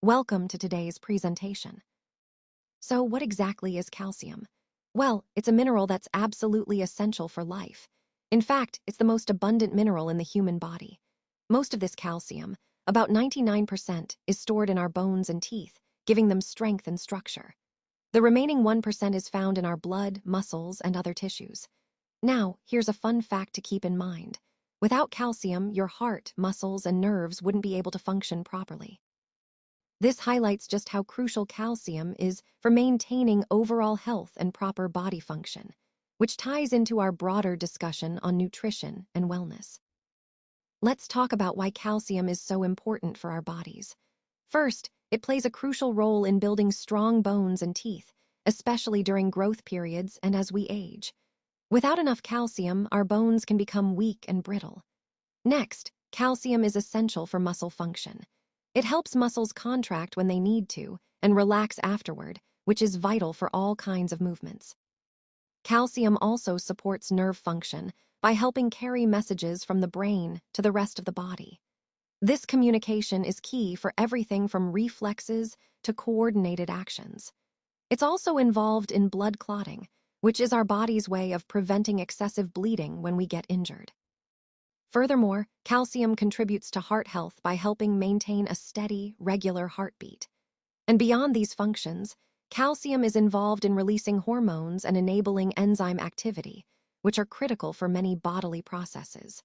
Welcome to today's presentation. So, what exactly is calcium? Well, it's a mineral that's absolutely essential for life. In fact, it's the most abundant mineral in the human body. Most of this calcium, about 99%, is stored in our bones and teeth, giving them strength and structure. The remaining 1% is found in our blood, muscles, and other tissues. Now, here's a fun fact to keep in mind. Without calcium, your heart, muscles, and nerves wouldn't be able to function properly. This highlights just how crucial calcium is for maintaining overall health and proper body function, which ties into our broader discussion on nutrition and wellness. Let's talk about why calcium is so important for our bodies. First, it plays a crucial role in building strong bones and teeth, especially during growth periods and as we age. Without enough calcium, our bones can become weak and brittle. Next, calcium is essential for muscle function. It helps muscles contract when they need to and relax afterward, which is vital for all kinds of movements. Calcium also supports nerve function by helping carry messages from the brain to the rest of the body. This communication is key for everything from reflexes to coordinated actions. It's also involved in blood clotting, which is our body's way of preventing excessive bleeding when we get injured. Furthermore, calcium contributes to heart health by helping maintain a steady, regular heartbeat. And beyond these functions, calcium is involved in releasing hormones and enabling enzyme activity, which are critical for many bodily processes.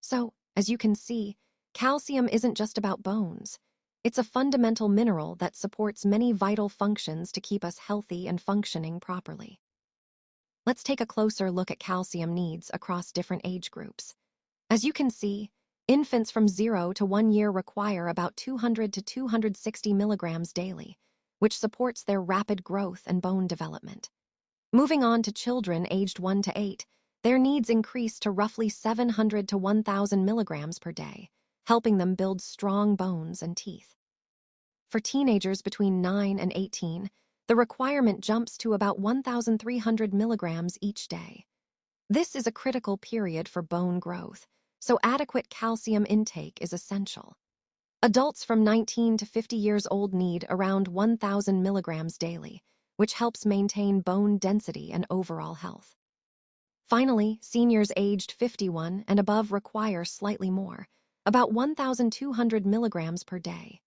So, as you can see, calcium isn't just about bones. It's a fundamental mineral that supports many vital functions to keep us healthy and functioning properly. Let's take a closer look at calcium needs across different age groups. As you can see, infants from 0 to 1 year require about 200 to 260 milligrams daily, which supports their rapid growth and bone development. Moving on to children aged 1 to 8, their needs increase to roughly 700 to 1,000 milligrams per day, helping them build strong bones and teeth. For teenagers between 9 and 18, the requirement jumps to about 1,300 milligrams each day. This is a critical period for bone growth, so adequate calcium intake is essential. Adults from 19 to 50 years old need around 1,000 milligrams daily, which helps maintain bone density and overall health. Finally, seniors aged 51 and above require slightly more, about 1,200 milligrams per day.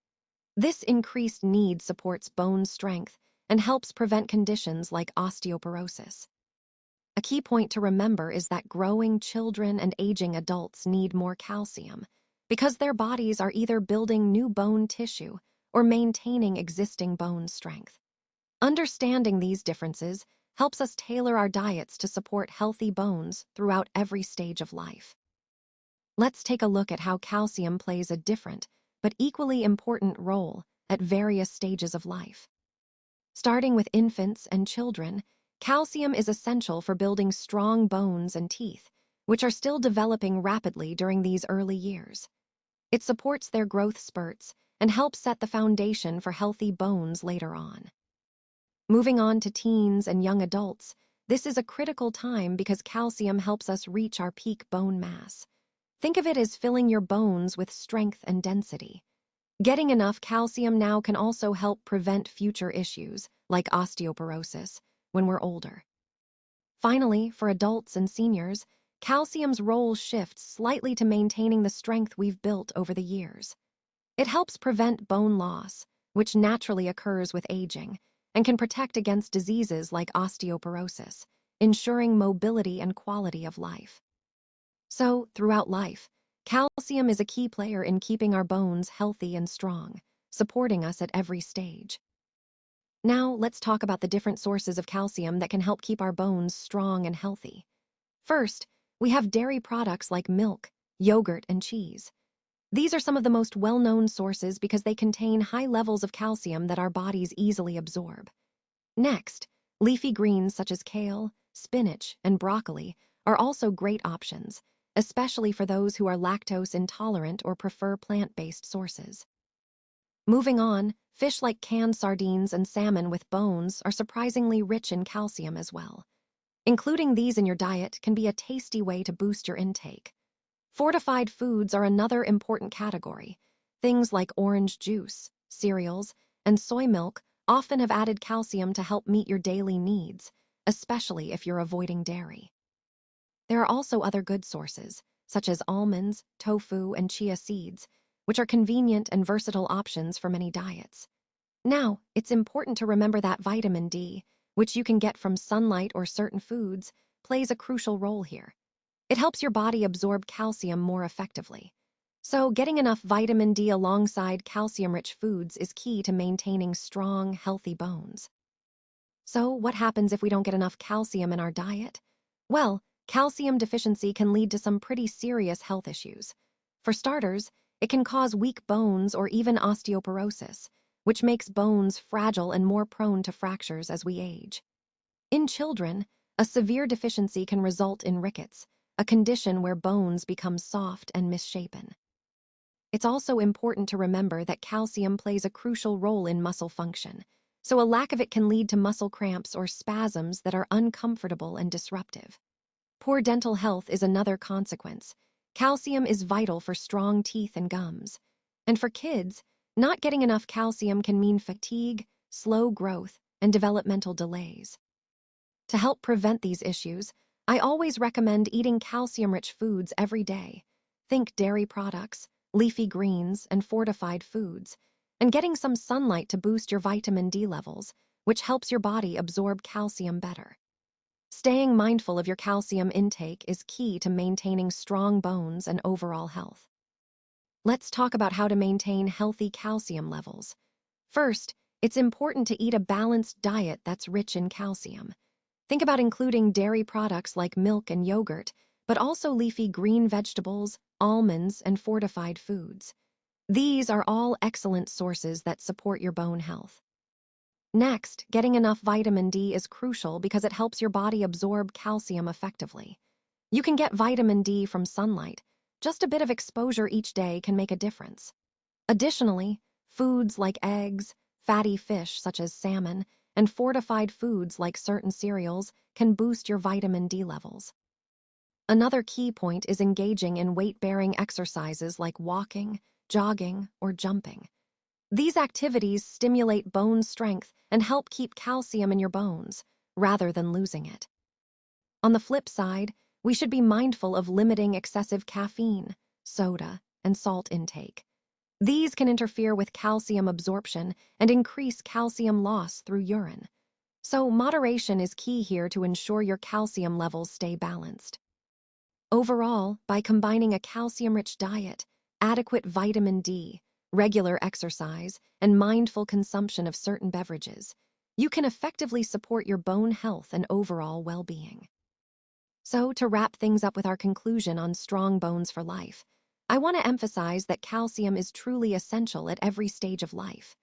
This increased need supports bone strength and helps prevent conditions like osteoporosis. A key point to remember is that growing children and aging adults need more calcium because their bodies are either building new bone tissue or maintaining existing bone strength. Understanding these differences helps us tailor our diets to support healthy bones throughout every stage of life. Let's take a look at how calcium plays a different but equally important role at various stages of life. Starting with infants and children, calcium is essential for building strong bones and teeth, which are still developing rapidly during these early years. It supports their growth spurts and helps set the foundation for healthy bones later on. Moving on to teens and young adults, this is a critical time because calcium helps us reach our peak bone mass. Think of it as filling your bones with strength and density. Getting enough calcium now can also help prevent future issues, like osteoporosis, when we're older. Finally, for adults and seniors, calcium's role shifts slightly to maintaining the strength we've built over the years. It helps prevent bone loss, which naturally occurs with aging, and can protect against diseases like osteoporosis, ensuring mobility and quality of life. So, throughout life, calcium is a key player in keeping our bones healthy and strong, supporting us at every stage. Now, let's talk about the different sources of calcium that can help keep our bones strong and healthy. First, we have dairy products like milk, yogurt, and cheese. These are some of the most well-known sources because they contain high levels of calcium that our bodies easily absorb. Next, leafy greens such as kale, spinach, and broccoli are also great options, especially for those who are lactose intolerant or prefer plant-based sources. Moving on, fish like canned sardines and salmon with bones are surprisingly rich in calcium as well. Including these in your diet can be a tasty way to boost your intake. Fortified foods are another important category. Things like orange juice, cereals, and soy milk often have added calcium to help meet your daily needs, especially if you're avoiding dairy. There are also other good sources, such as almonds, tofu, and chia seeds, which are convenient and versatile options for many diets. Now, it's important to remember that vitamin D, which you can get from sunlight or certain foods, plays a crucial role here. It helps your body absorb calcium more effectively. So, getting enough vitamin D alongside calcium-rich foods is key to maintaining strong, healthy bones. So, what happens if we don't get enough calcium in our diet? Well, calcium deficiency can lead to some pretty serious health issues. For starters, it can cause weak bones or even osteoporosis, which makes bones fragile and more prone to fractures as we age. In children, a severe deficiency can result in rickets, a condition where bones become soft and misshapen. It's also important to remember that calcium plays a crucial role in muscle function, so a lack of it can lead to muscle cramps or spasms that are uncomfortable and disruptive. Poor dental health is another consequence. Calcium is vital for strong teeth and gums. And for kids, not getting enough calcium can mean fatigue, slow growth, and developmental delays. To help prevent these issues, I always recommend eating calcium-rich foods every day. Think dairy products, leafy greens, and fortified foods, and getting some sunlight to boost your vitamin D levels, which helps your body absorb calcium better. Staying mindful of your calcium intake is key to maintaining strong bones and overall health. Let's talk about how to maintain healthy calcium levels. First, it's important to eat a balanced diet that's rich in calcium. Think about including dairy products like milk and yogurt, but also leafy green vegetables, almonds, and fortified foods. These are all excellent sources that support your bone health. Next, getting enough vitamin D is crucial because it helps your body absorb calcium effectively. You can get vitamin D from sunlight. Just a bit of exposure each day can make a difference. Additionally, foods like eggs, fatty fish such as salmon, and fortified foods like certain cereals can boost your vitamin D levels. Another key point is engaging in weight-bearing exercises like walking, jogging, or jumping. These activities stimulate bone strength and help keep calcium in your bones, rather than losing it. On the flip side, we should be mindful of limiting excessive caffeine, soda, and salt intake. These can interfere with calcium absorption and increase calcium loss through urine. So, moderation is key here to ensure your calcium levels stay balanced. Overall, by combining a calcium-rich diet, adequate vitamin D, regular exercise, and mindful consumption of certain beverages, you can effectively support your bone health and overall well-being. So, to wrap things up with our conclusion on strong bones for life, I want to emphasize that calcium is truly essential at every stage of life.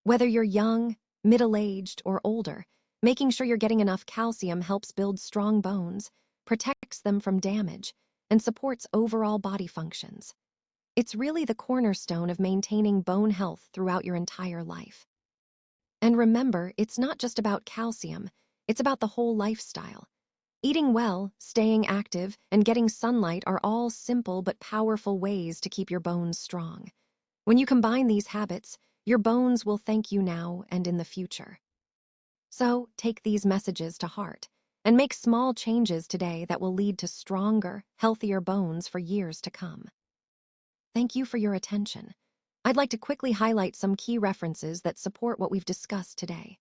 Whether you're young, middle-aged, or older, making sure you're getting enough calcium helps build strong bones, protects them from damage, and supports overall body functions. It's really the cornerstone of maintaining bone health throughout your entire life. And remember, it's not just about calcium, it's about the whole lifestyle. Eating well, staying active, and getting sunlight are all simple but powerful ways to keep your bones strong. When you combine these habits, your bones will thank you now and in the future. So, take these messages to heart and make small changes today that will lead to stronger, healthier bones for years to come. Thank you for your attention. I'd like to quickly highlight some key references that support what we've discussed today.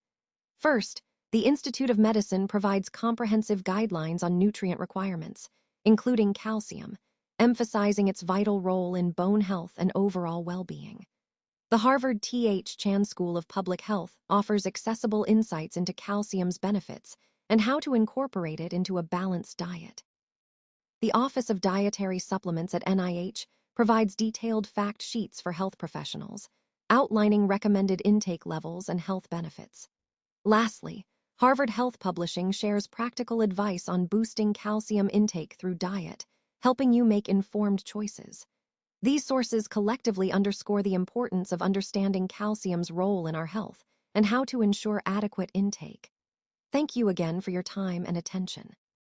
First, the Institute of Medicine provides comprehensive guidelines on nutrient requirements, including calcium, emphasizing its vital role in bone health and overall well-being. The Harvard T.H. Chan School of Public Health offers accessible insights into calcium's benefits and how to incorporate it into a balanced diet. The Office of Dietary Supplements at NIH provides detailed fact sheets for health professionals, outlining recommended intake levels and health benefits. Lastly, Harvard Health Publishing shares practical advice on boosting calcium intake through diet, helping you make informed choices. These sources collectively underscore the importance of understanding calcium's role in our health and how to ensure adequate intake. Thank you again for your time and attention.